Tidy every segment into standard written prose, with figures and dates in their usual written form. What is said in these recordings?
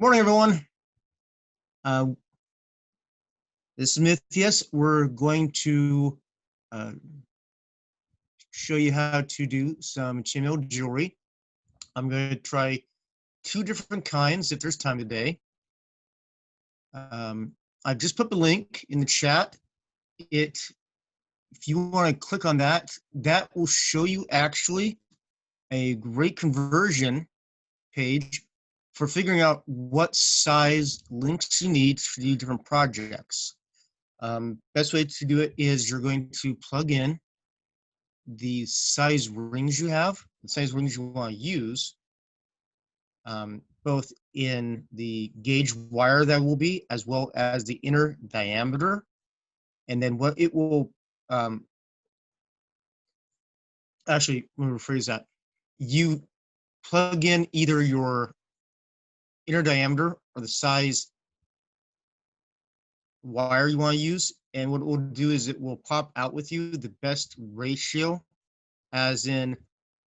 Morning, everyone. Uh, this is Mithius. We're going to uh, show you how to do some chainmail jewelry. I'm going to try two different kinds if there's time today. I've just put the link in the chat. If you want to click on that, that will show you actually a great conversion page for figuring out what size links you need to do different projects. Best way to do it is you're going to plug in the size rings you have, the size rings you want to use, both in the gauge wire that will be, as well as the inner diameter. And then what it will, actually, let me rephrase that. You plug in either your inner diameter or the size wire you want to use, and what it will do is it will pop out with you the best ratio, as in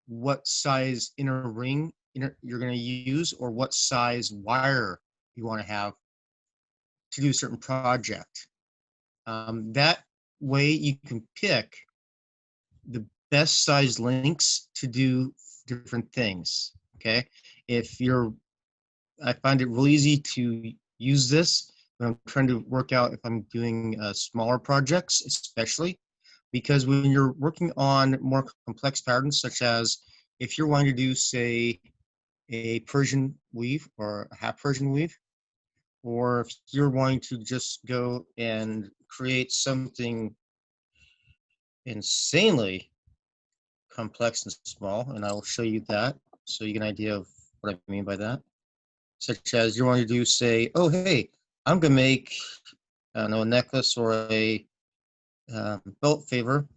what size inner ring you're going to use or what size wire you want to have to do a certain project. That way you can pick the best size links to do different things. Okay, if you're, I find it really easy to use this when I'm trying to work out if I'm doing smaller projects, especially because when you're working on more complex patterns, such as if you're wanting to do, say, a Persian weave or a half Persian weave, or if you're wanting to just go and create something insanely complex and small, and I will show you that so you get an idea of what I mean by that. Such as you want to do, say, oh, hey, I'm going to make, I don't know, a necklace or a belt favor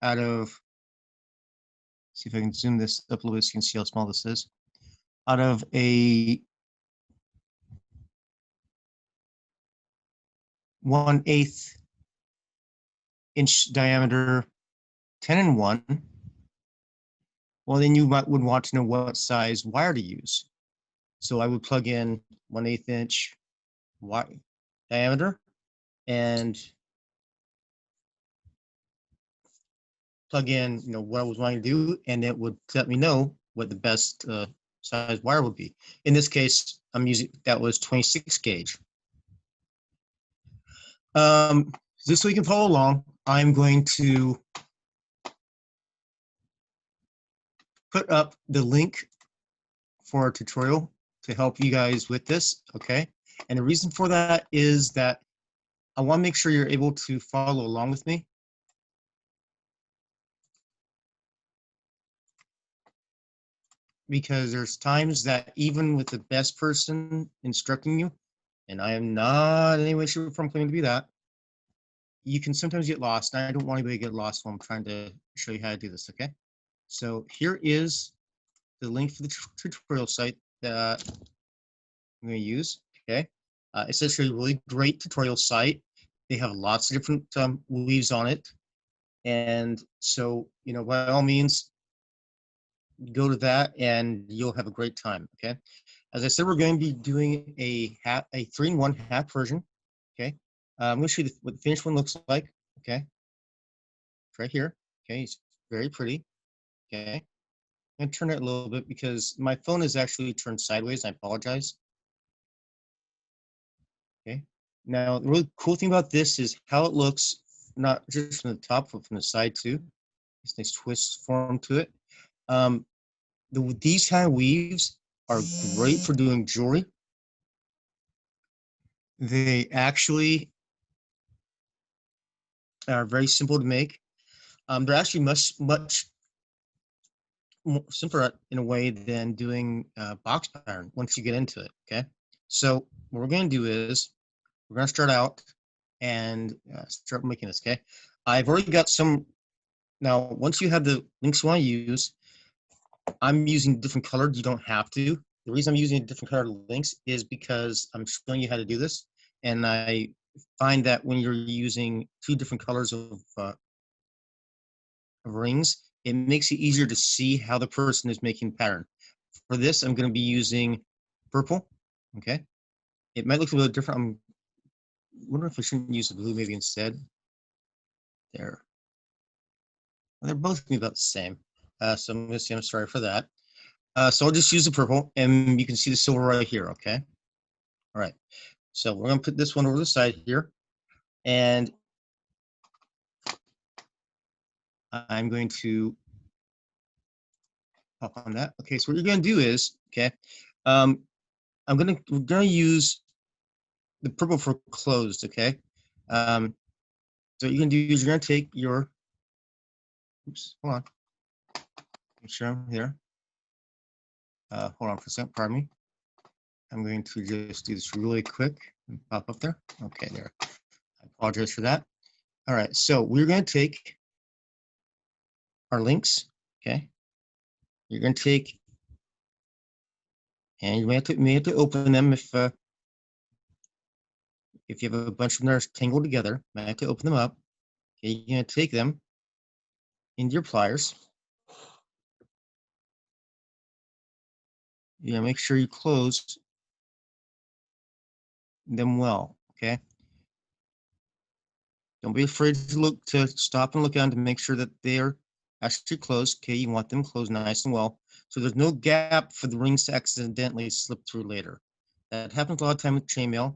out of, see if I can zoom this up a little bit so you can see how small this is, out of a 1/8 inch diameter 10-in-1. Well, then you would want to know what size wire to use. So I would plug in 1/8 inch wire diameter and plug in, what I was wanting to do, and it would let me know what the best size wire would be. In this case, I'm using, that was 26 gauge. Just so you can follow along, I'm going to put up the link for a tutorial to help you guys with this, okay? And the reason for that is that I want to make sure you're able to follow along with me. Because there's times that even with the best person instructing you, and I am not in any way, shape, or form claiming to be that, you can sometimes get lost. And I don't want anybody to get lost while I'm trying to show you how to do this, okay? So here is the link for the tutorial site that I'm going to use, okay? It's actually a really great tutorial site. They have lots of different weaves on it. And so, by all means, go to that and you'll have a great time, okay? As I said, we're going to be doing a 3-in-1 half Persian, okay? I'm going to show you what the finished one looks like, okay? It's right here, okay? It's very pretty, okay? I'm going to turn it a little bit because my phone is actually turned sideways. I apologize. Okay. Now, the really cool thing about this is how it looks, not just from the top, but from the side too. This nice twist form to it. These kind of weaves are great for doing jewelry. They actually are very simple to make. They're actually much more simpler in a way than doing box pattern once you get into it, okay? So what we're going to do is we're going to start out and start making this, okay? I've already got some. Now, once you have the links you want to use, I'm using different colored. You don't have to. The reason I'm using different colored links is because I'm showing you how to do this. And I find that when you're using two different colors of rings, it makes it easier to see how the person is making the pattern. For this, I'm going to be using purple Okay. It might look a little different. I'm wondering if I shouldn't use the blue maybe instead. There. Well, they're both about the same. So I'm going to say I'm sorry for that. So I'll just use the purple, and you can see the silver right here, okay? All right. So we're going to put this one over the side here, and I'm going to pop on that. Okay, so what you're going to do is, okay, we're going to use the purple for closed, okay? So what you're going to do is you're going to take your, oops, hold on. Make sure I'm here. Hold on for a second, pardon me. I'm going to just do this really quick and pop up there. Okay, there. I apologize for that. All right, so we're going to take our links, okay? You're going to take, and you may have to open them if you have a bunch of them that are tangled together. You may have to open them up. Okay, you're going to take them into your pliers. You're going to make sure you close them well, okay? Don't be afraid to stop and look down to make sure that they're actually closed. Okay, you want them closed nice and well, so there's no gap for the rings to accidentally slip through later. That happens a lot of time with chainmail,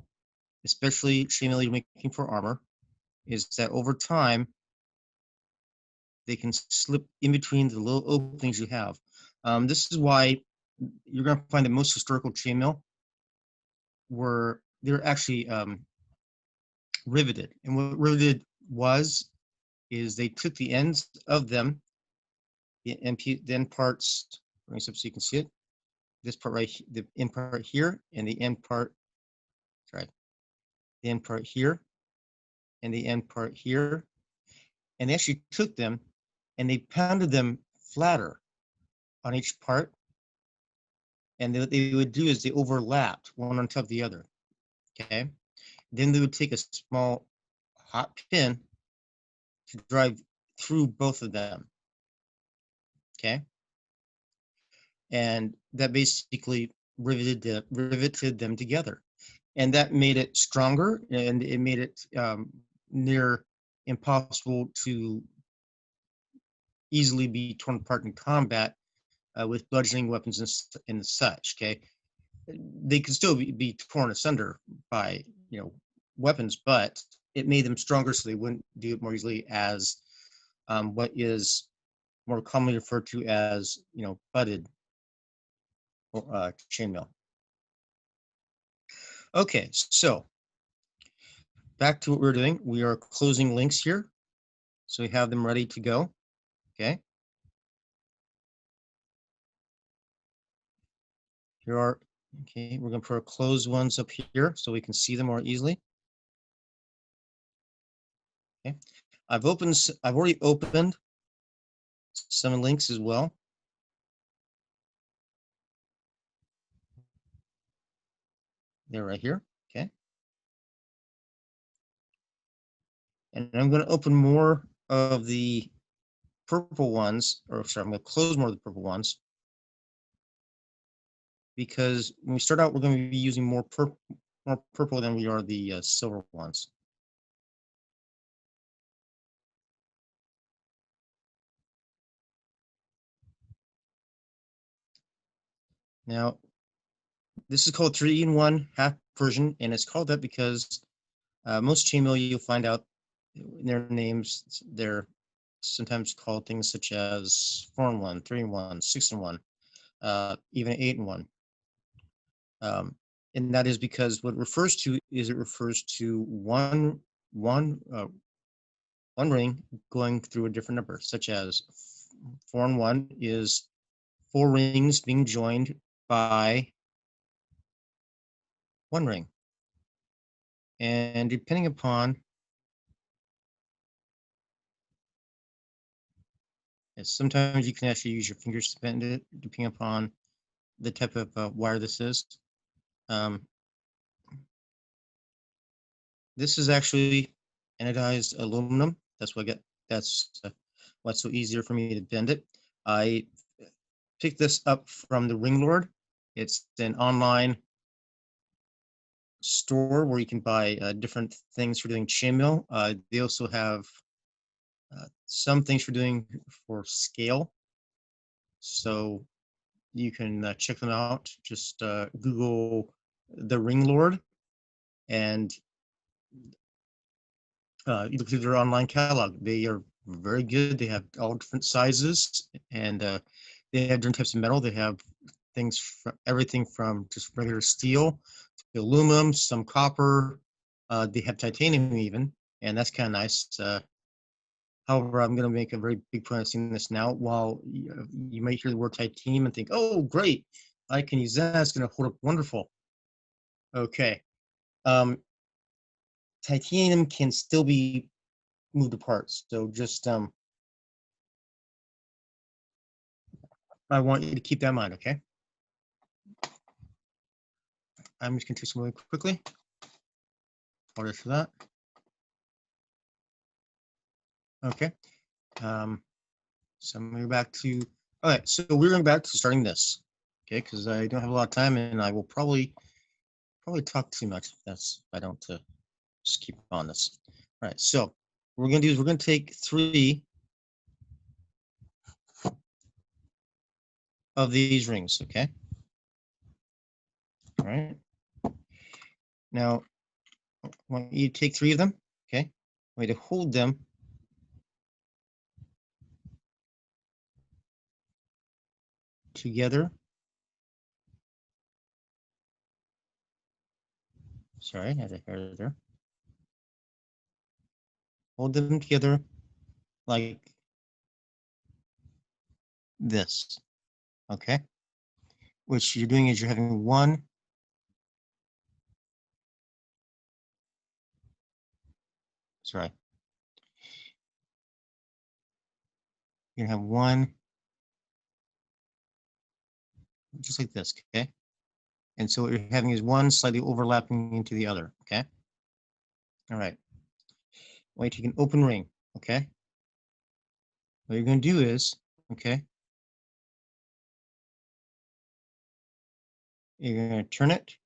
especially chainmail you're making for armor, is that over time they can slip in between the little openings you have. This is why you're going to find that most historical chainmail they're actually riveted, and what riveted is they took the ends of them, the end parts, bring this up so you can see it. This part right, the end part here, and the end part, sorry, the end part here, and the end part here, and they actually took them and they pounded them flatter on each part, and what they would do is they overlapped one on top of the other. Okay, then they would take a small hot pin to drive through both of them. Okay, and that basically riveted them together, and that made it stronger, and it made it near impossible to easily be torn apart in combat with bludgeoning weapons and such. Okay, they could still be torn asunder by weapons, but it made them stronger, so they wouldn't do it more easily as what is more commonly referred to as butted chainmail. Okay, so back to what we're doing. We are closing links here, so we have them ready to go. Okay. Here are, okay, we're going to put our closed ones up here so we can see them more easily. Okay. I've already opened some links as well. They're right here. Okay. And I'm going to open more of the purple ones, or sorry, I'm going to close more of the purple ones, because when we start out, we're going to be using more purple than we are the silver ones. Now, this is called 3-in-1 half version, and it's called that because most chainmail you'll find out in their names, they're sometimes called things such as 4-in-1, 3-in-1, 6-in-1, even 8-in-1. And that is because what it refers to is one ring going through a different number, such as 4-in-1 is 4 rings being joined by 1 ring. And depending upon, sometimes you can actually use your fingers to bend it, depending upon the type of wire this is. This is actually anodized aluminum. That's what I get. That's what's so easier for me to bend it. I picked this up from the Ring Lord. It's an online store where you can buy different things for doing chainmail. They also have some things for doing for scale. So you can check them out. Just Google the Ring Lord and you look through their online catalog. They are very good. They have all different sizes, and they have different types of metal. They have things from everything from just regular steel to aluminum, some copper. They have titanium even, and that's kind of nice. However, I'm going to make a very big point of seeing this now. While you might hear the word titanium and think, "Oh, great, I can use that. It's going to hold up wonderful." Okay, um, titanium can still be moved apart. So just I want you to keep that in mind, okay? I'm just going to take some really quickly. Order for that. Okay. So I'm going back to, all right, so we're going back to starting this, okay? Because I don't have a lot of time and I will probably talk too much if I don't just keep on this. All right, so what we're going to do is we're going to take 3 of these rings, okay? All right. Now, I want you to take 3 of them, okay? I want you to hold them together. Sorry, I had a hair there. Hold them together like this, okay? What you're doing is you're having one, sorry, you're gonna have one just like this, okay? And so what you're having is one slightly overlapping into the other, okay? All right. Well, you take an open ring, okay? What you're gonna do is, okay, you're gonna turn it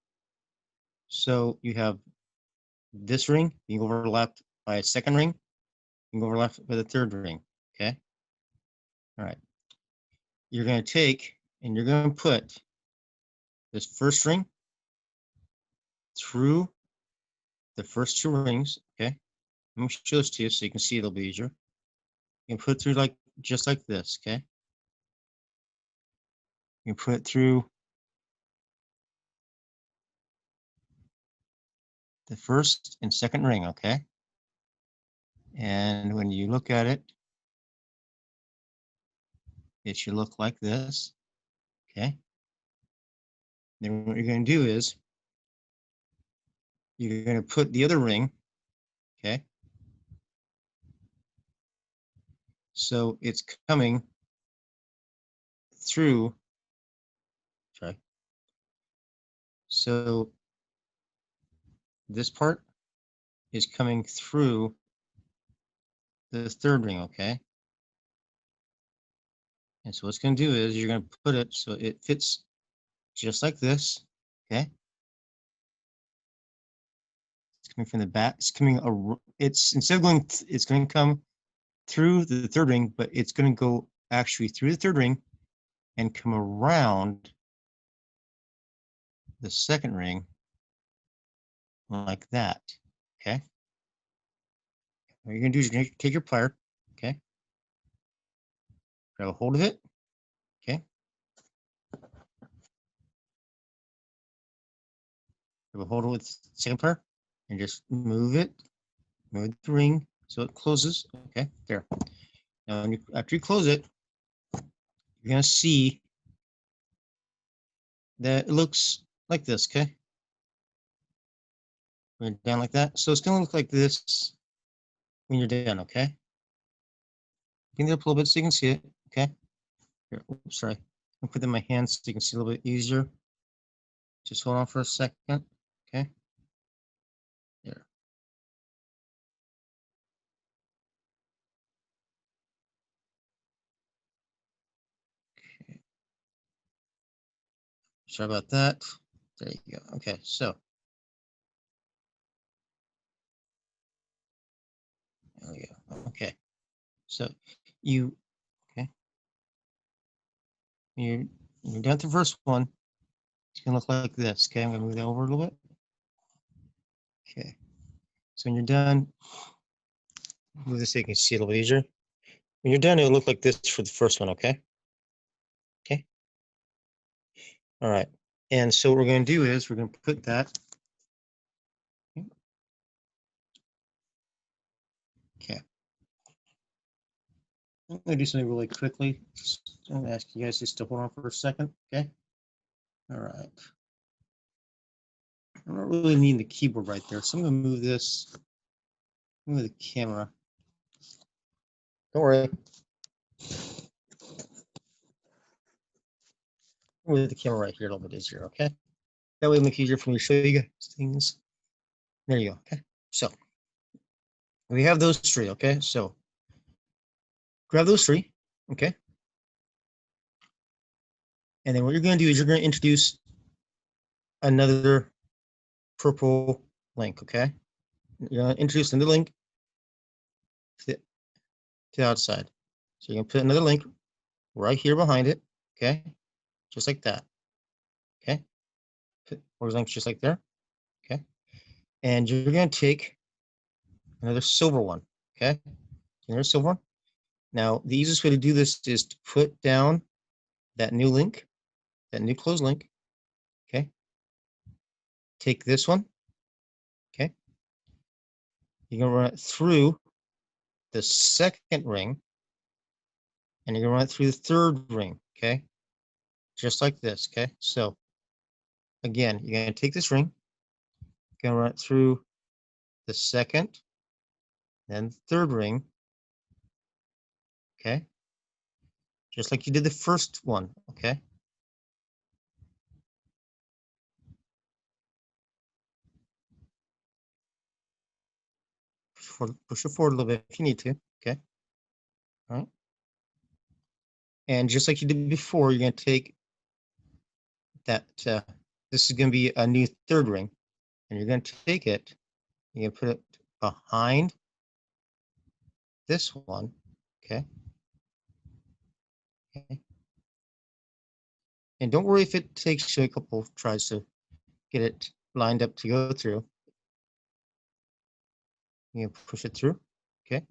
so you have this ring being overlapped by a second ring, being overlapped by the third ring, okay? All right. You're gonna take and you're gonna put this first ring through the first 2 rings, okay? I'm gonna show this to you so you can see it a little bit easier. You can put it through like just like this, okay? You put it through the first and second ring, okay? And when you look at it, it should look like this, okay? Then what you're going to do is you're going to put the other ring, okay? So it's coming through, sorry. So this part is coming through the third ring, okay? And so what's going to do is you're going to put it so it fits just like this, okay? It's coming from the back. It's coming. It's instead of going. It's going to come through the third ring, but it's going to go actually through the third ring and come around the second ring like that. Okay. What you're going to do is you're going to take your plier. Okay. Grab a hold of it. Okay. Grab a hold of it with the second plier and just move it. Move the ring so it closes. Okay. There. Now, after you close it, you're going to see that it looks like this. Okay. Down like that. So it's going to look like this when you're done. Okay. Bring it up a little bit so you can see it. Okay. Here, oops, sorry. I'll put it in my hands so you can see a little bit easier. Just hold on for a second. Okay. There. Okay. Sorry about that. There you go. Okay. So There we go. Okay. So you, okay. You're done with the first one. It's gonna look like this. Okay, I'm gonna move that over a little bit. Okay. So when you're done, move this so you can see it a little easier. When you're done, it'll look like this for the first one, okay? Okay. All right. And so what we're going to do is we're going to put that. Okay. I'm going to do something really quickly. I'm going to ask you guys just to hold on for a second, okay? All right. I don't really need the keyboard right there, so I'm going to move this, move the camera. Don't worry. Move the camera right here a little bit easier, okay? That way it'll make it easier for me to show you guys things. There you go, okay? So we have those three, okay? So grab those three, okay? And then what you're going to do is you're going to introduce another purple link, okay? You're going to introduce another link to the outside. So you're going to put another link right here behind it, okay? Just like that, okay? Put more links just like there, okay? And you're going to take another silver one, okay? Another silver one. Now, the easiest way to do this is to put down that new link, that new closed link, okay? Take this one, okay? You're going to run it through the second ring, and you're going to run it through the third ring, okay? Just like this, okay? So, again, you're going to take this ring, you're going to run it through the second, then third ring, okay? Just like you did the first one, okay? Push it forward a little bit if you need to, okay? All right. And just like you did before, you're going to take that, this is going to be a new third ring, and you're going to take it, you're going to put it behind this one, okay? Okay. And don't worry if it takes you a couple of tries to get it lined up to go through. You push it through, okay?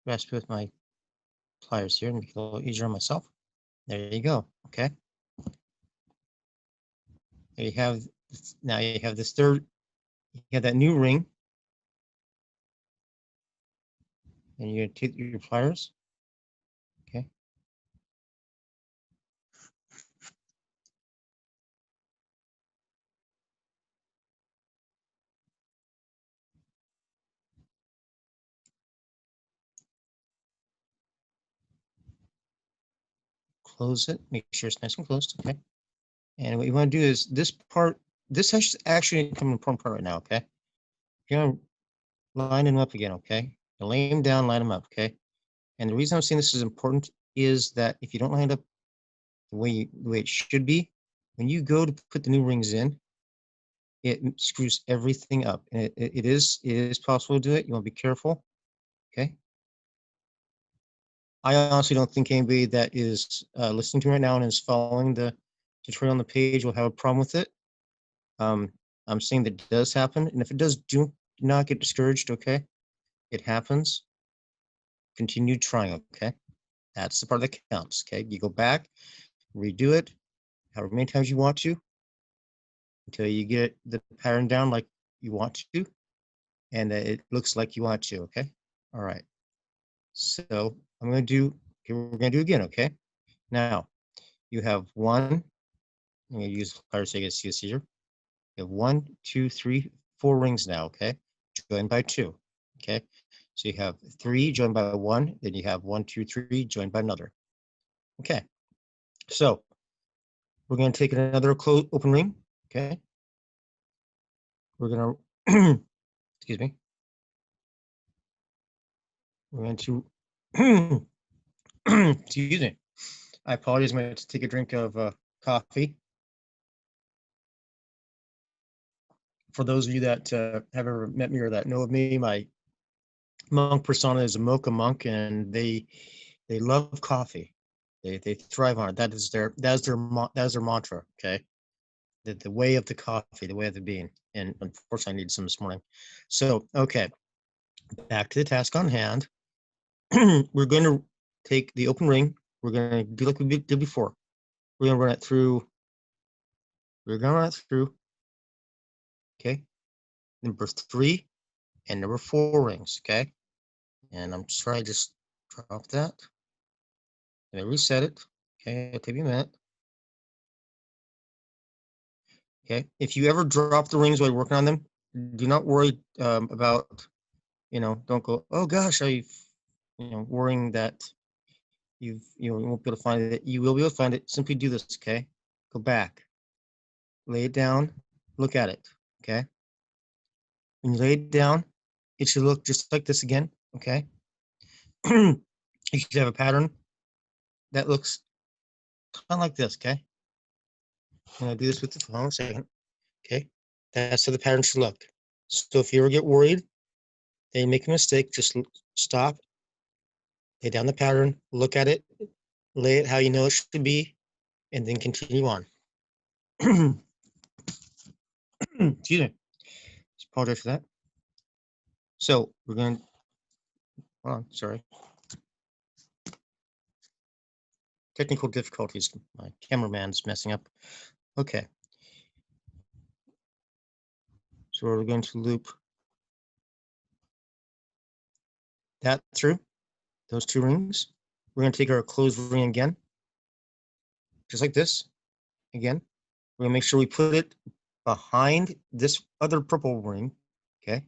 Grasp with my pliers here and make it a little easier on myself. There you go, okay? There you have, now you have this third, you have that new ring, and you're going to take your pliers, okay? Close it, make sure it's nice and closed, okay? And what you want to do is this part, this is actually an important part right now, okay? You're going to line them up again, okay? You lay them down, line them up, okay? And the reason I'm saying this is important is that if you don't line it up the way it should be, when you go to put the new rings in, it screws everything up. And it is possible to do it. You want to be careful, okay? I honestly don't think anybody that is listening to me right now and is following the tutorial on the page will have a problem with it. I'm saying that does happen, and if it does, do not get discouraged, okay? It happens. Continue trying, okay? That's the part that counts, okay? You go back, redo it, however many times you want to, until you get the pattern down like you want to, and it looks like you want to, okay? All right. So I'm going to do, okay, we're going to do again, okay? Now, you have one, I'm going to use pliers so you can see this easier. You have 1, 2, 3, 4 rings now, okay? Joined by 2, okay? So you have 3 joined by 1, then you have 1, 2, 3 joined by another. Okay, so we're going to take another open ring, okay? We're going to excuse me. We're going to, excuse me. I apologize. I'm going to take a drink of coffee. For those of you that have ever met me or that know of me, my monk persona is a mocha monk, and they love coffee. They thrive on it. That is their mantra. Okay, the way of the coffee, the way of the bean. And unfortunately, I need some this morning. So okay, back to the task on hand. We're going to take the open ring. We're going to do like we did before. We're going to run it through. We're going to run it through. Okay, number 3 and number 4 rings. Okay, and I'm sorry, I just dropped that. Let me reset it. Okay, it'll take me a minute. Okay, if you ever drop the rings while you're working on them, do not worry about, don't go, oh gosh, worrying that you won't be able to find it. You will be able to find it. Simply do this. Okay, go back, lay it down, look at it. Okay, when you lay it down, it should look just like this again. Okay, you should have a pattern that looks kind of like this. Okay, I'm gonna do this with the phone. A second. Okay, that's how the pattern should look. So if you ever get worried, then you make a mistake, just stop, lay down the pattern, look at it, lay it how you know it should be, and then continue on. Excuse me. Just apologize for that. So we're going to, sorry. Technical difficulties. My cameraman's messing up. Okay. So we're going to loop that through those 2 rings. We're going to take our closed ring again, just like this. Again, we're going to make sure we put it behind this other purple ring. Okay.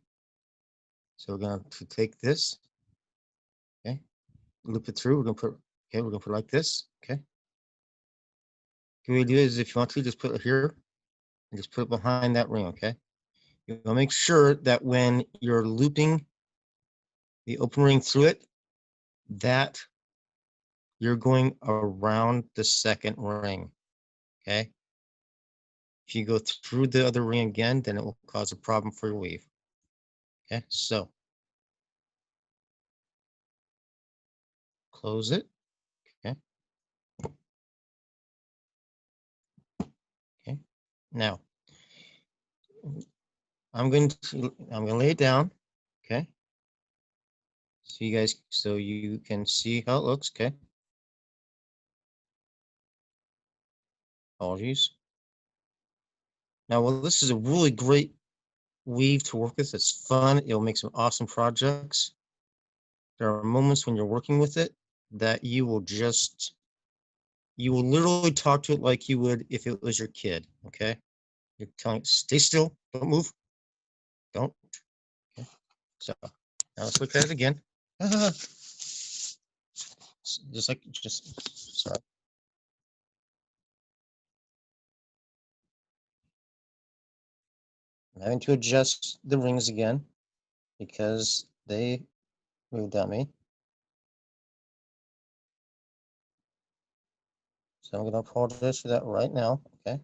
So we're going to take this. Okay. Loop it through. We're going to put, okay, we're going to put it like this. Okay. What we do is, if you want to, just put it here and just put it behind that ring. Okay. You'll make sure that when you're looping the open ring through it, that you're going around the second ring. Okay. If you go through the other ring again, then it will cause a problem for your weave. Okay. So close it. Okay. Okay. Now I'm going to lay it down. Okay. So you can see how it looks. Okay. Apologies. Now, well, this is a really great weave to work with. It's fun. It'll make some awesome projects. There are moments when you're working with it that you will literally talk to it like you would if it was your kid. Okay. You're telling it, stay still, don't move, don't. Okay. So now let's look at it again. Sorry. I'm having to adjust the rings again because they moved on me. So I'm going to apologize for that right now. Okay.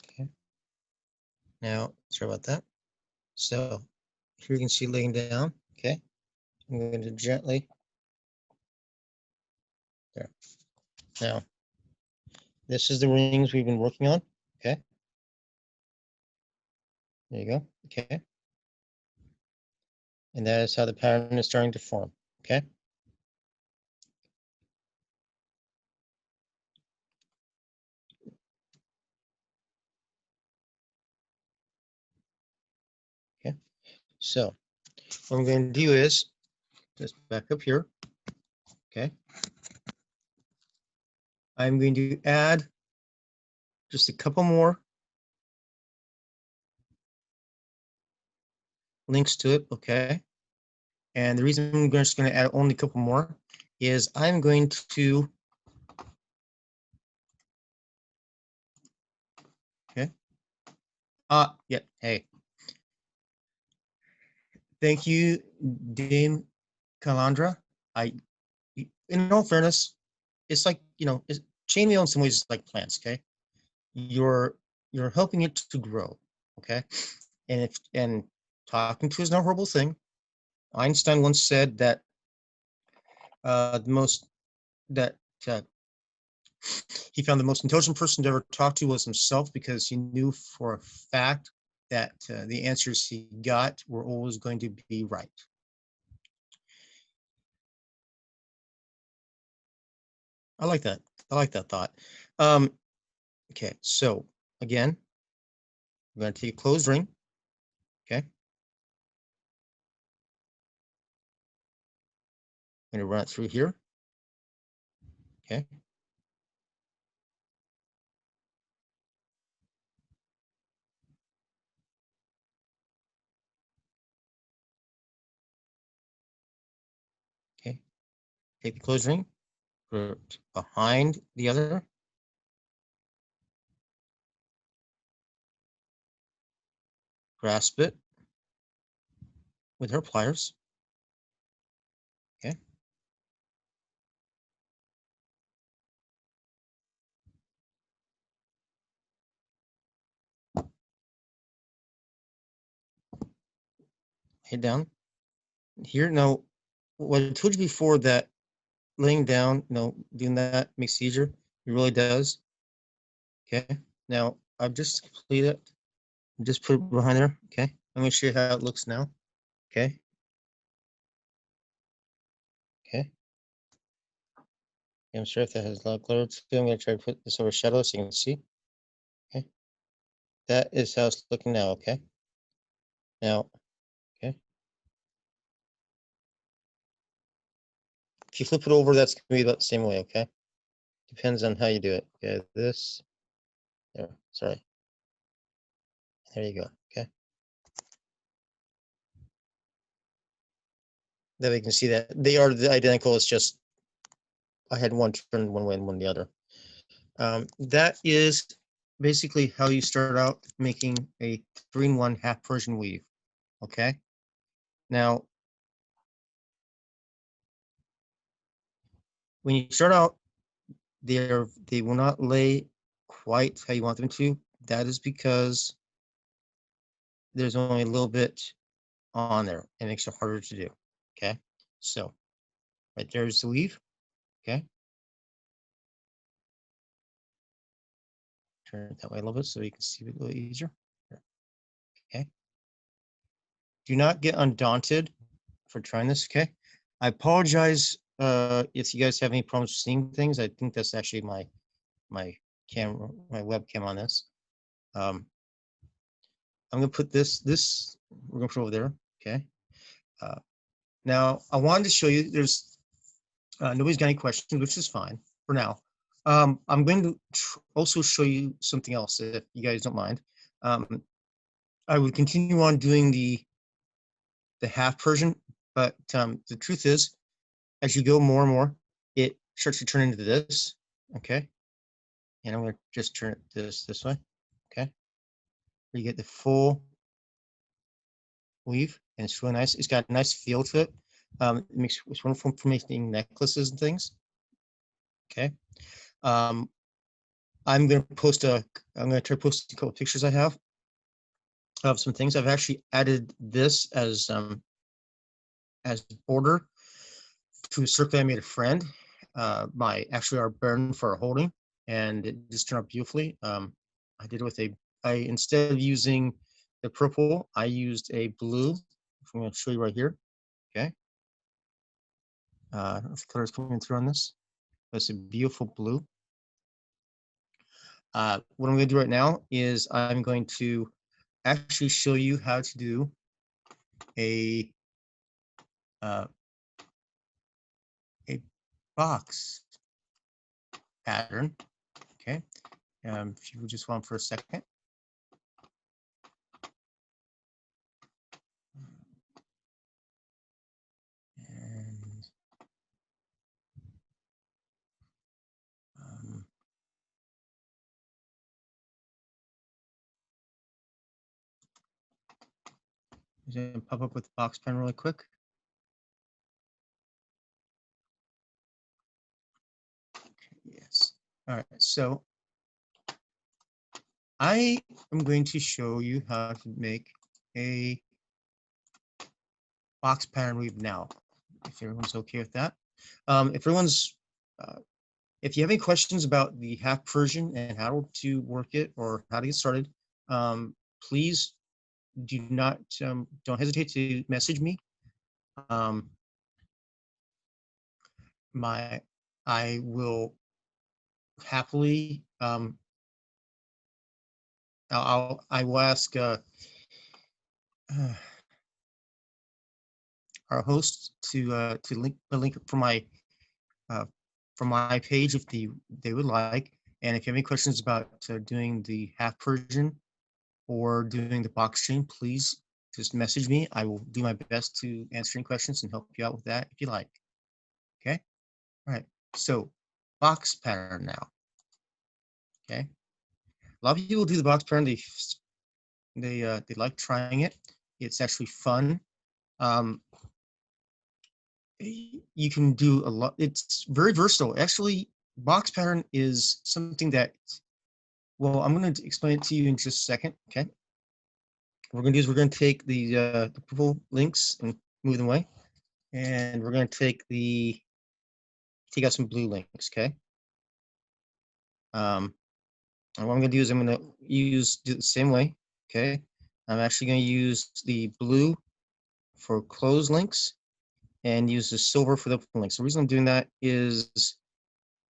Okay. Now, sorry about that. So here you can see laying down. Okay. I'm going to gently. There. Now, this is the rings we've been working on. Okay. There you go. Okay. And that is how the pattern is starting to form. Okay. Okay. So what I'm going to do is just back up here. Okay. I'm going to add just a couple more links to it, okay? And the reason I'm just going to add only a couple more is I'm going to, okay. Yeah, hey. Thank you, Dame Calandra. In all fairness, it's like, chain mail in some ways is like plants, okay? You're you're helping it to grow, okay? And talking to is no horrible thing. Einstein once said that the most that he found the most intelligent person to ever talk to was himself, because he knew for a fact that the answers he got were always going to be right. I like that. I like that thought. Okay, so again, I'm going to take a closed ring. Okay. I'm going to run it through here. Okay. Okay. Take the closed ring, put it behind the other. Grasp it with her pliers. Okay. Head down here. Now, what I told you before, that laying down, doing that makes it easier. It really does. Okay. Now I've just completed it. Just put it behind there. Okay. I'm going to show you how it looks now. Okay. Okay. I'm sure if that has a lot of glare to it. I'm going to try to put this over shadow so you can see. Okay. That is how it's looking now. Okay. Now, okay. If you flip it over, that's going to be about the same way. Okay. Depends on how you do it. Okay. This. There. Sorry. There you go. Okay. That we can see that they are identical. It's just I had one turned one way and one the other. That is basically how you start out making a 3-in-1 half Persian weave. Okay. Now, when you start out, they will not lay quite how you want them to. That is because there's only a little bit on there. It makes it harder to do. Okay. So right there's the weave. Okay. Turn it that way a little bit so you can see it a little easier. Okay. Do not get undaunted for trying this. Okay. I apologize if you guys have any problems seeing things. I think that's actually my camera, my webcam on this. I'm gonna put this we're gonna put over there. Okay. Now I wanted to show you. There's nobody's got any questions, which is fine for now. I'm going to also show you something else if you guys don't mind. I would continue on doing the half Persian, but the truth is, as you go more and more, it starts to turn into this. Okay. And I'm going to just turn it this way. Okay. You get the full weave, and it's really nice. It's got a nice feel to it. It's wonderful for making necklaces and things. Okay. I'm going to I'm going to try to post a couple of pictures I have of some things. I've actually added this as border to a circle I made a friend, actually our burn for our holding, and it just turned out beautifully. I did it with instead of using the purple, I used a blue. I'm going to show you right here. Okay. I don't know if the color is coming through on this, but it's a beautiful blue. What I'm going to do right now is I'm going to actually show you how to do a box pattern. Okay. If you would just hold on for a second. Is it gonna pop up with the box pattern really quick? Yes. All right. So I am going to show you how to make a box pattern weave now, if everyone's okay with that. If everyone's, if you have any questions about the half Persian and how to work it or how to get started, please do not, don't hesitate to message me. Um, I will happily, I will ask our host to link the link uh, from my page if they would like. And if you have any questions about doing the half Persian or doing the box chain, please just message me. I will do my best to answer any questions and help you out with that if you like. Okay. All right. So box pattern now. Okay. A lot of people do the box pattern. They like trying it. It's actually fun. Um, you can do a lot. It's very versatile. Actually, box pattern is something that, well, I'm going to explain it to you in just a second. Okay. What we're going to do is we're going to take the purple links and move them away. And we're going to take out some blue links. Okay. And what I'm going to do is I'm going to do it the same way. Okay. I'm actually going to use the blue for closed links and use the silver for the open links. The reason I'm doing that is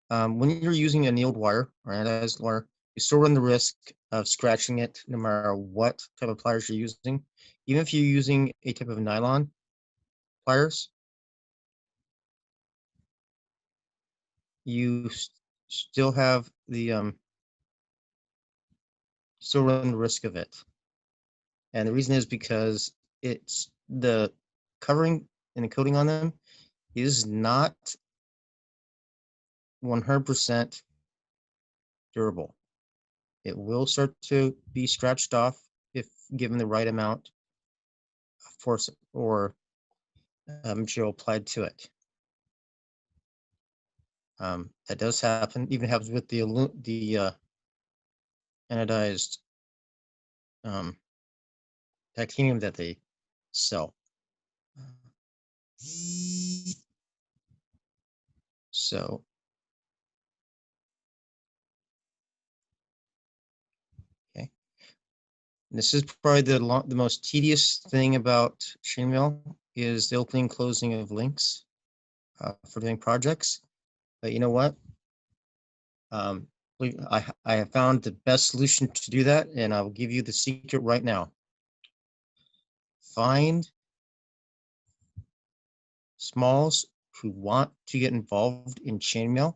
when you're using a nailed wire or anodized wire, you still run the risk of scratching it no matter what type of pliers you're using. Even if you're using a type of nylon pliers, you still have the still run the risk of it. And the reason is because it's the covering and the coating on them is not 100% durable. It will start to be scratched off if given the right amount of force or material applied to it. That does happen. Even happens with the anodized titanium that they sell. So okay, this is probably the most tedious thing about chainmail is the opening and closing of links for doing projects. But you know what? I have found the best solution to do that, and I will give you the secret right now. Find smalls who want to get involved in chainmail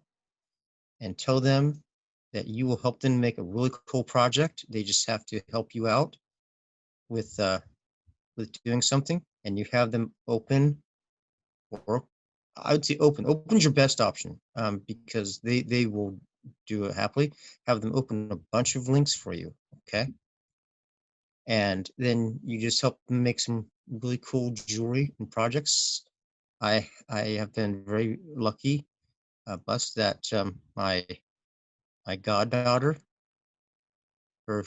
and tell them that you will help them make a really cool project. They just have to help you out with doing something, and you have them open, or I would say open. Open's your best option because they will do it happily. Have them open a bunch of links for you. Okay. And then you just help them make some really cool jewelry and projects. I have been very lucky, blessed that my goddaughter, her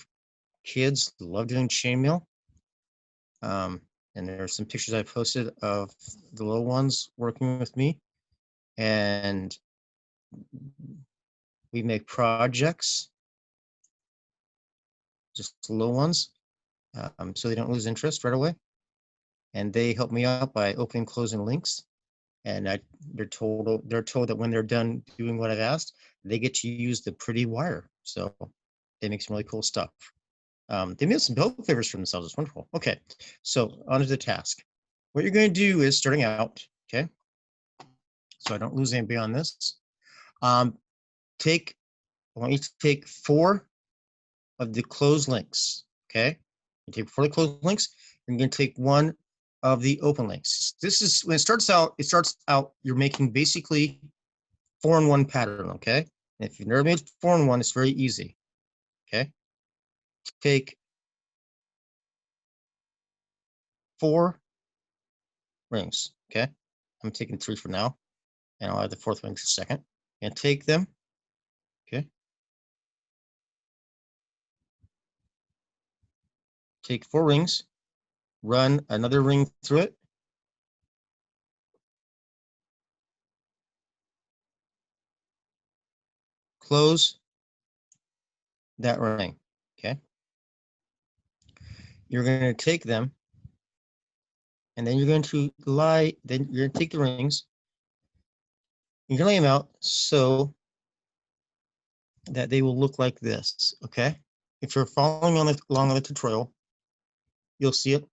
kids love doing chainmail. And there are some pictures I posted of the little ones working with me, and we make projects, just little ones, so they don't lose interest right away. And they help me out by opening, closing links. And they're told that when they're done doing what I've asked, they get to use the pretty wire. So they make some really cool stuff. They made some belt favors for themselves. It's wonderful. Okay, so on to the task. What you're going to do is starting out, okay, so I don't lose anybody on this. I want you to take 4 of the closed links, okay? You take 4 of the closed links, and you're going to take 1 of the open links. This is, when it starts out, you're making basically 4-in-1 pattern, okay? And if you've never made 4-in-1, it's very easy, okay? Take 4 rings, okay? I'm taking 3 for now, and I'll add the 4th ring in a second. And take them, okay? Take 4 rings, run another ring through it. Close that ring, okay? You're going to take them, and then you're going to then you're going to take the rings, you're going to lay them out so that they will look like this, okay? If you're following along on the tutorial, you'll see it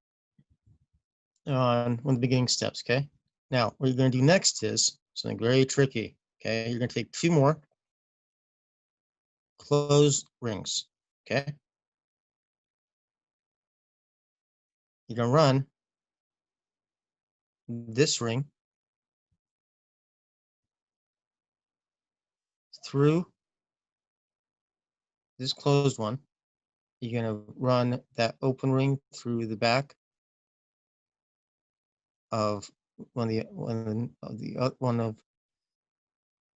on one of the beginning steps, okay? Now, what you're going to do next is something very tricky, okay? You're going to take 2 more closed rings, okay? You're going to run this ring through this closed one. You're going to run that open ring through the back of one of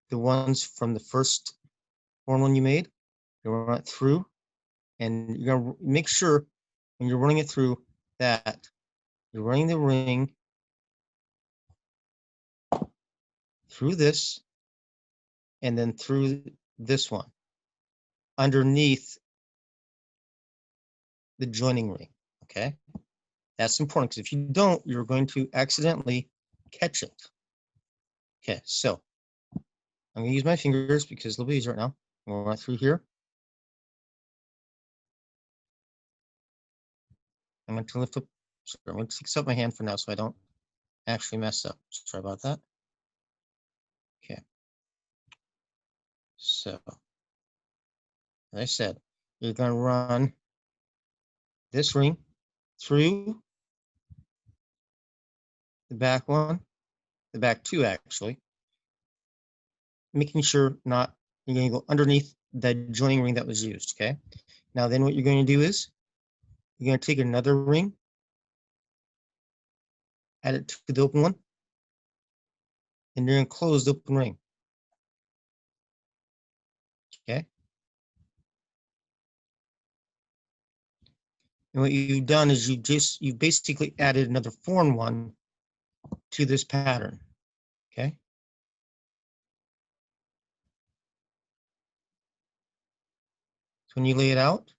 the ones from the first one you made. You run it through, and you're going to make sure when you're running it through that you're running the ring through this and then through this one underneath the joining ring, okay? That's important because if you don't, you're going to accidentally catch it. Okay, so I'm going to use my fingers because it's a little bit easier right now. I'm going to run through here. I'm going to lift up, sorry, I'm going to fix up my hand for now so I don't actually mess up. Sorry about that. Okay. So, as I said, you're going to run this ring through the back one, the back 2 actually, making sure not, you're going to go underneath that joining ring that was used, okay? Now then what you're going to do is, you're going to take another ring, add it to the open one, and you're going to close the open ring, okay? And what you've done is you basically added another foreign one to this pattern, okay? So when you lay it out,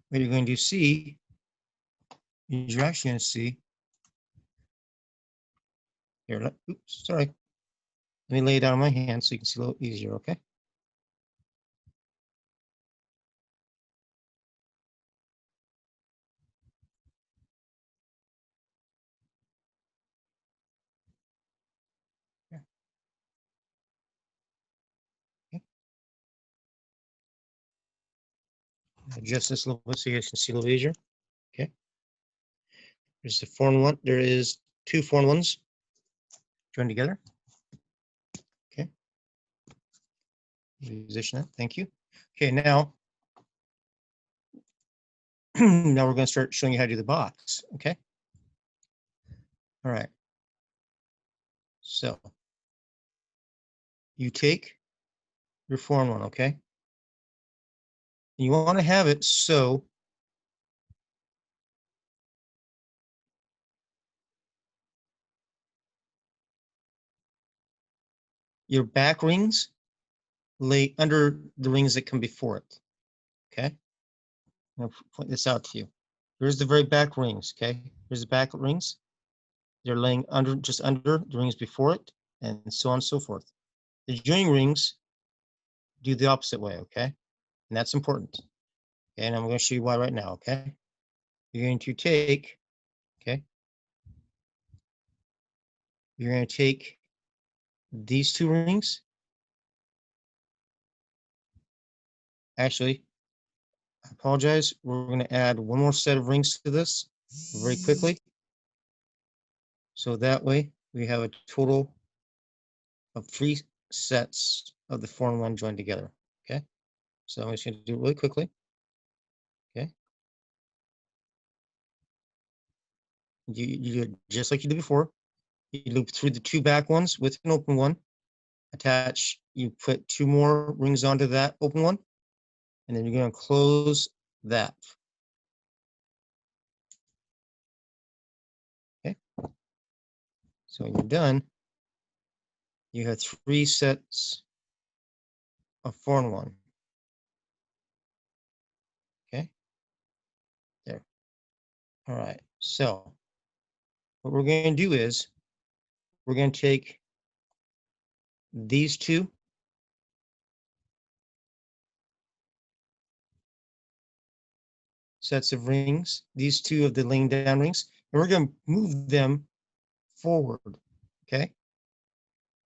what you're going to see is you're actually going to see, here, oops, sorry. Let me lay it out on my hand so you can see a little easier, okay? Yeah. Okay. Adjust this a little bit so you guys can see a little easier. Okay. There's the foreign one. There is 2 foreign ones joined together. Okay. Position it. Thank you. Okay, now, now we're going to start showing you how to do the box. Okay. All right. So you take your foreign one, okay? You want to have it so your back rings lay under the rings that come before it. Okay. I'm going to point this out to you. Here's the very back rings. Okay. Here's the back rings. They're laying under, just under the rings before it, and so on and so forth. The joining rings do the opposite way. Okay. And that's important. Okay. And I'm going to show you why right now. Okay. You're going to take, okay. You're going to take these 2 rings. Actually, I apologize. We're going to add one more set of rings to this very quickly. So that way we have a total of 3 sets of the 4 and 1 joined together. Okay. So I'm just going to do it really quickly. Okay. You do it just like you did before. You loop through the two back ones with an open one. Attach, you put two more rings onto that open one, and then you're going to close that. Okay. So when you're done, you have 3 sets of 4 and 1. Okay. There. All right. So what we're going to do is we're going to take these two sets of rings, these two of the laying down rings, and we're going to move them forward. Okay.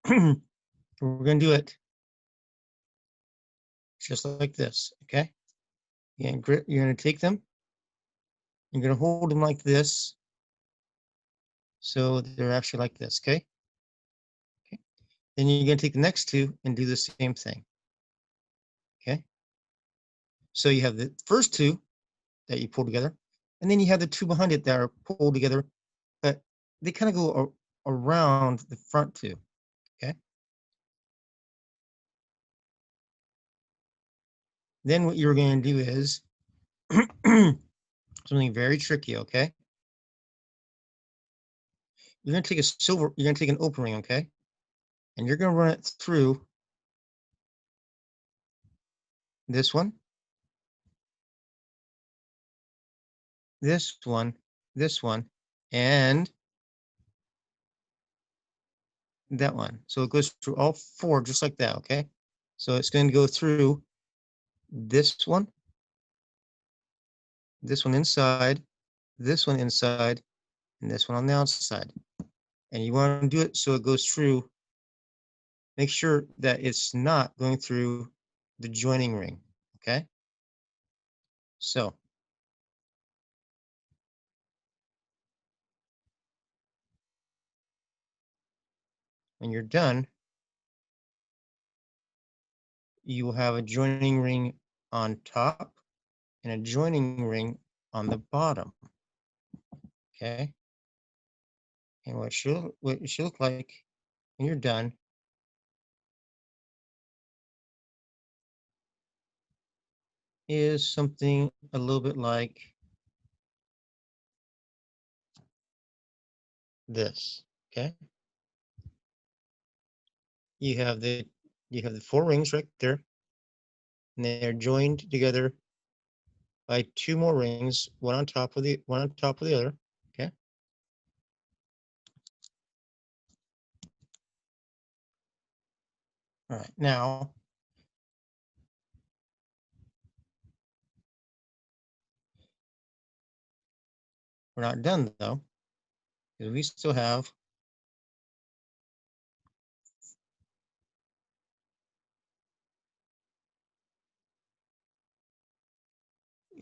We're going to do it just like this. Okay. And you're going to take them, you're going to hold them like this. So they're actually like this. Okay. Okay. Then you're going to take the next two and do the same thing. Okay. So you have the first two that you pull together, and then you have the two behind it that are pulled together, but they kind of go around the front two. Okay. Then what you're going to do is something very tricky. Okay. You're going to take you're going to take an open ring. Okay. And you're going to run it through this one, this one, this one, and that one. So it goes through all 4 just like that. Okay. So it's going to go through this one inside, this one inside, and this one on the outside. And you want to do it so it goes through, make sure that it's not going through the joining ring. Okay. So when you're done, you will have a joining ring on top and a joining ring on the bottom. Okay. And what it should look like when you're done is something a little bit like this. Okay. You have the 4 rings right there, and they're joined together by 2 more rings, one on top of the other. Okay. All right. Now we're not done though, because we still have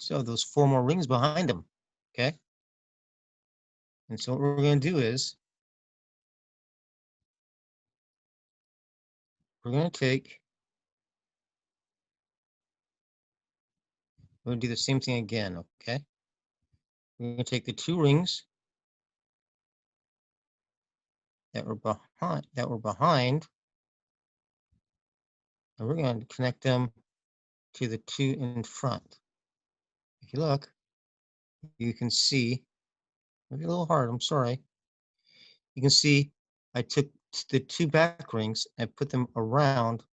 those 4 more rings behind them. Okay. And so what we're going to do is we're going to do the same thing again. Okay. We're going to take the 2 rings that were behind, and we're going to connect them to the 2 in front. If you look, you can see, maybe a little hard, I'm sorry. You can see I took the 2 back rings and put them around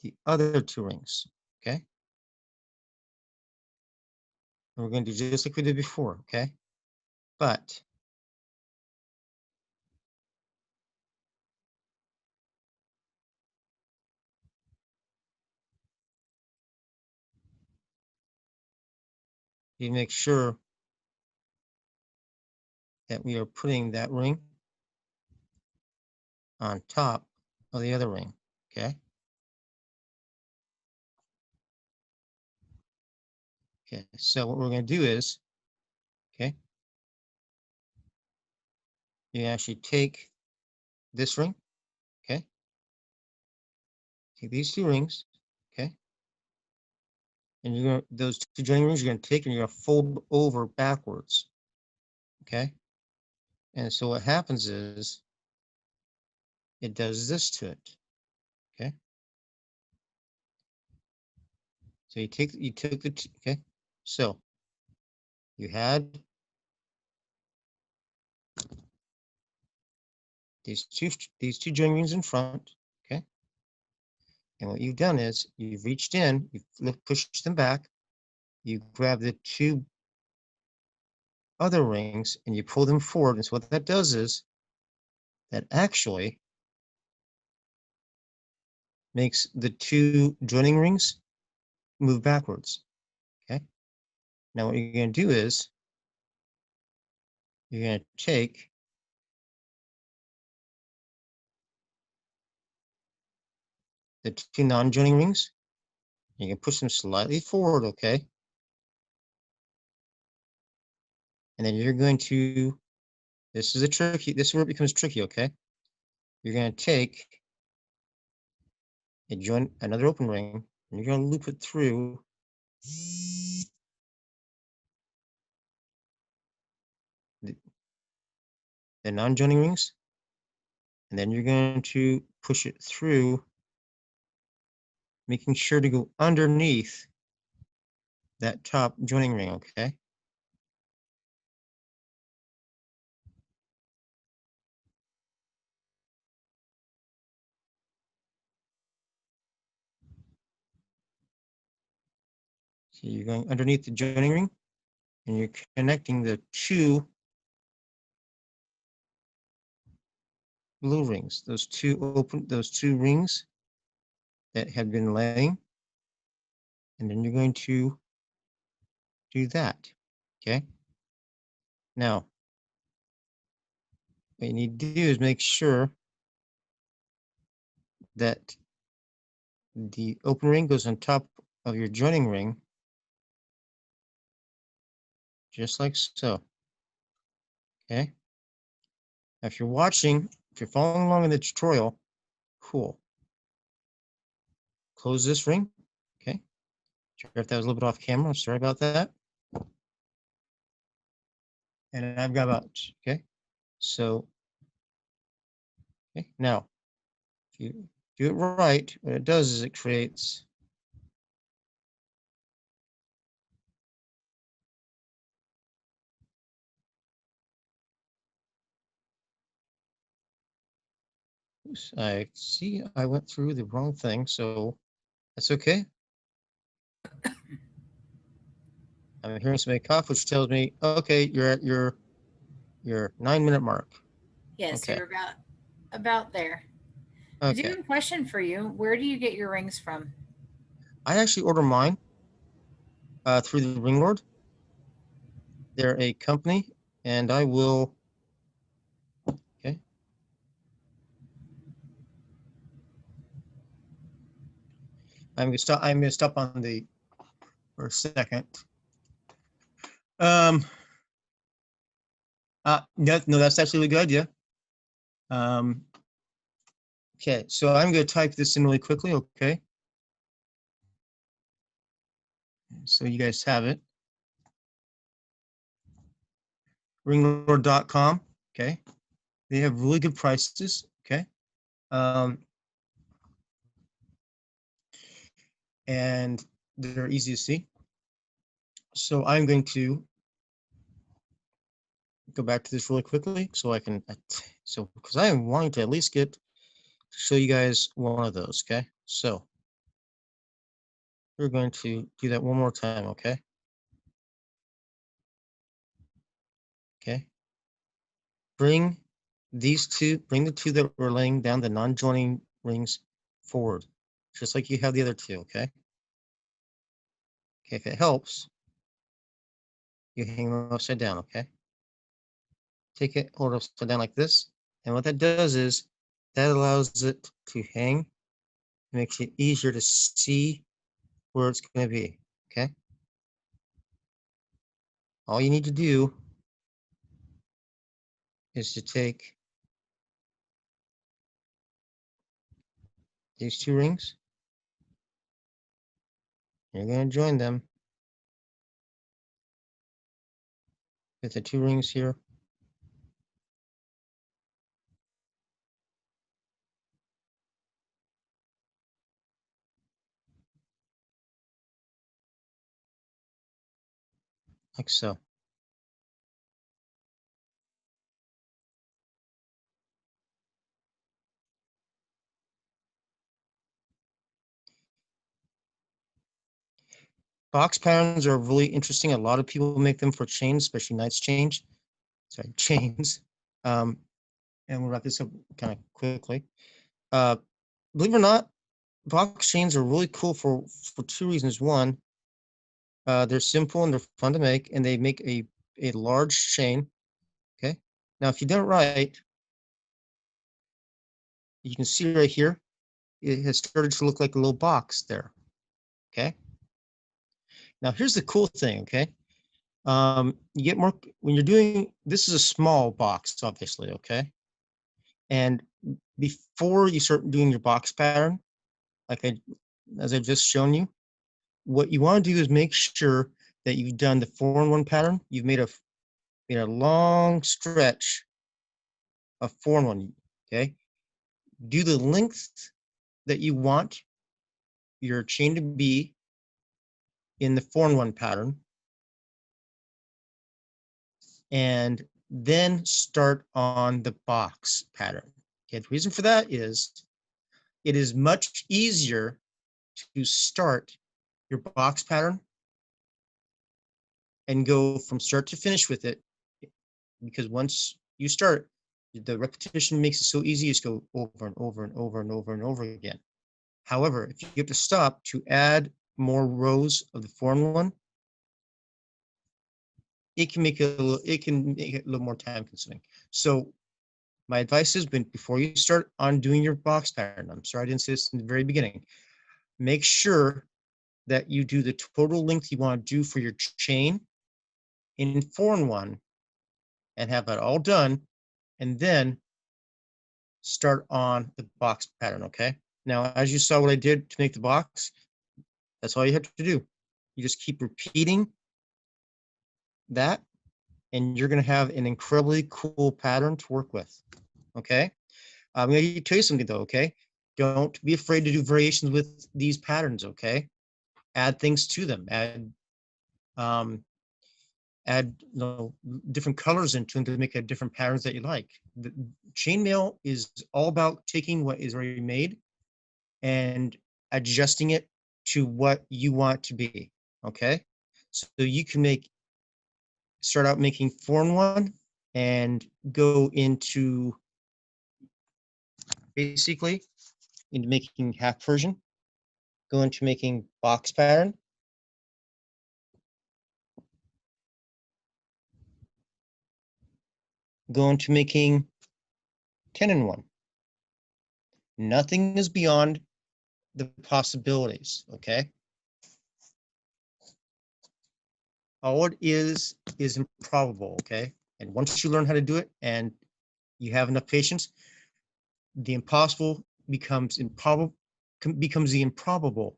the other 2 rings. Okay. And we're going to do just like we did before. Okay. But you make sure that we are putting that ring on top of the other ring. Okay. Okay. So what we're going to do is, okay, you actually take this ring. Okay. Take these 2 rings. Okay. And you're going to, those 2 joining rings, you're going to take and you're going to fold over backwards. Okay. And so what happens is it does this to it. Okay. So you took the okay. So you had these two joining rings in front. Okay. And what you've done is you've reached in, you've pushed them back, you grab the two other rings and you pull them forward. And so what that does is that actually makes the two joining rings move backwards. Okay. Now what you're going to do is you're going to take the two non-joining rings, you can push them slightly forward, okay? And then you're going to, this is where it becomes tricky, okay? You're going to take another open ring, and you're going to loop it through the non-joining rings, and then you're going to push it through, making sure to go underneath that top joining ring, okay? So you're going underneath the joining ring, and you're connecting the two blue rings, those two rings that have been laying, and then you're going to do that, okay? Now, what you need to do is make sure that the open ring goes on top of your joining ring, just like so, okay? Now, if you're following along in the tutorial, cool. Close this ring, okay? Sorry if that was a little bit off camera, sorry about that. And I've got about, okay? So, okay, now, if you do it right, what it does is it creates I see I went through the wrong thing, so that's okay. I'm hearing somebody cough, which tells me, okay, you're at your 9-minute mark. Yes, Okay. you're about there. I do Okay. have a question for you. Where do you get your rings from? I actually order mine through the Ring Lord. They're a company, and I will. Okay. I'm gonna stop on the for a second. Um. No, that's actually a good idea. Um. Okay, so I'm gonna type this in really quickly. Okay. So you guys have it. Ringlord.com. Okay. They have really good prices. Okay. Um, and they're easy to see. So I'm going to go back to this really quickly so I can, so because I am wanting to at least get to show you guys one of those. Okay. So we're going to do that one more time. Okay. Okay. Bring bring the two that we're laying down, the non-joining rings forward, just like you have the other two. Okay. Okay. If it helps, you hang them upside down. Okay. Take it, hold it upside down like this. And what that does is that allows it to hang. It makes it easier to see where it's going to be. Okay. All you need to do is to take these two rings. You're going to join them with the two rings here like so. Box patterns are really interesting. A lot of people make them for chains, especially knights chains. And we'll wrap this up kind of quickly. Believe it or not, box chains are really cool for two reasons. One, they're simple and they're fun to make, and they make a large chain. Okay. Now, if you done it right, you can see right here, it has started to look like a little box there. Okay. Now, here's the cool thing. Okay. You get more when you're doing this is a small box, obviously. Okay. And before you start doing your box pattern, as I've just shown you, what you want to do is make sure that you've done the 4-in-1 pattern. You've made a long stretch of 4-in-1. Okay. Do the length that you want your chain to be in the 4-in-1 pattern, and then start on the box pattern. Okay, the reason for that is it is much easier to start your box pattern and go from start to finish with it, because once you start, the repetition makes it so easy. Just go over and over and over and over and over again. However, if you have to stop to add more rows of the 4-in-1, it can make it a little more time consuming. So my advice has been, before you start on doing your box pattern, I'm sorry I didn't say this in the very beginning, make sure that you do the total length you want to do for your chain in 4-in-1 and have that all done, and then start on the box pattern. Okay. Now, as you saw what I did to make the box, that's all you have to do. You just keep repeating that, and you're going to have an incredibly cool pattern to work with. Okay. I'm going to tell you something though. Okay. Don't be afraid to do variations with these patterns. Okay. Add things to them. Add different colors into them to make a different patterns that you like. The chainmail is all about taking what is already made and adjusting it to what you want to be. Okay. So you can start out making 4-in-1 and go into basically into making half Persian, go into making box pattern, go into making 10-in-1. Nothing is beyond the possibilities. Okay. All it is improbable. Okay. And once you learn how to do it and you have enough patience, the impossible becomes the improbable.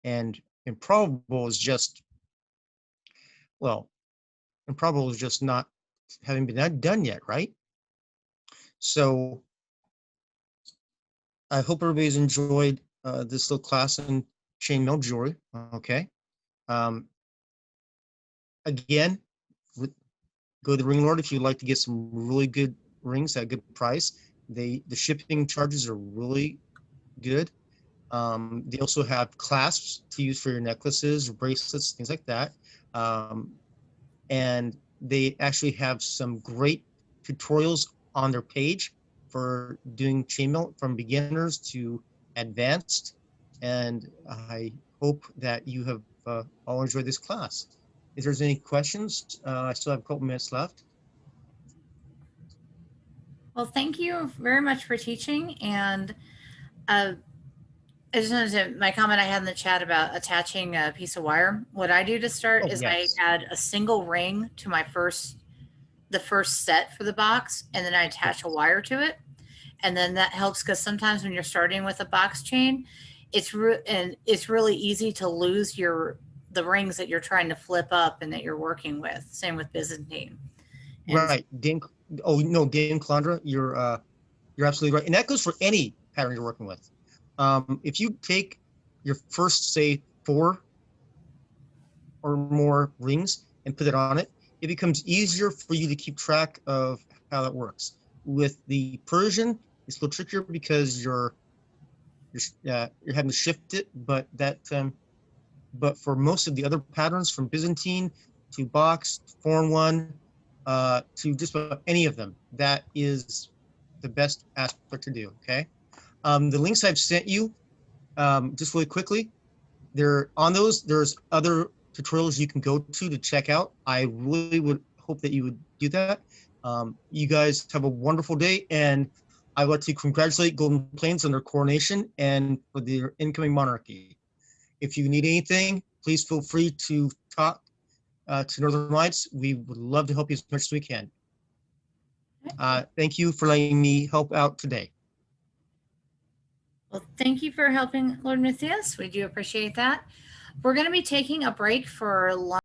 And improbable is just, well, improbable is just not having been done yet, right? So I hope everybody's enjoyed this little class in chainmail jewelry. Okay. Um, again, go to the Ring Lord if you'd like to get some really good rings at a good price. The shipping charges are really good. They also have clasps to use for your necklaces or bracelets, things like that. And they actually have some great tutorials on their page for doing chainmail from beginners to advanced. And I hope that you have all enjoyed this class. If there's any questions, I still have a couple minutes left. Well, thank you very much for teaching. And I just wanted to, my comment I had in the chat about attaching a piece of wire. What I do to start is Yes. I add a single ring to the first set for the box, and then I attach a wire to it. And then that helps, because sometimes when you're starting with a box chain, it's really easy to lose the rings that you're trying to flip up and that you're working with. Same with Byzantine. Right. Dame Calandra, you're absolutely right. And that goes for any pattern you're working with. If you take your first, say, 4 or more rings and put it on it, it becomes easier for you to keep track of how that works. With the Persian, it's a little trickier because you're having to shift it, but for most of the other patterns, from Byzantine to box, foreign one, to just about any of them, that is the best aspect to do. Okay. The links I've sent you, just really quickly, there on those. There's other tutorials you can go to check out. I really would hope that you would do that. You guys have a wonderful day, and I want to congratulate Golden Plains on their coronation and for their incoming monarchy. If you need anything, please feel free to talk to Northern Lights. We would love to help you as much as we can. Thank you for letting me help out today. Well, thank you for helping, Lord Mithius. We do appreciate that. We're going to be taking a break for lunch.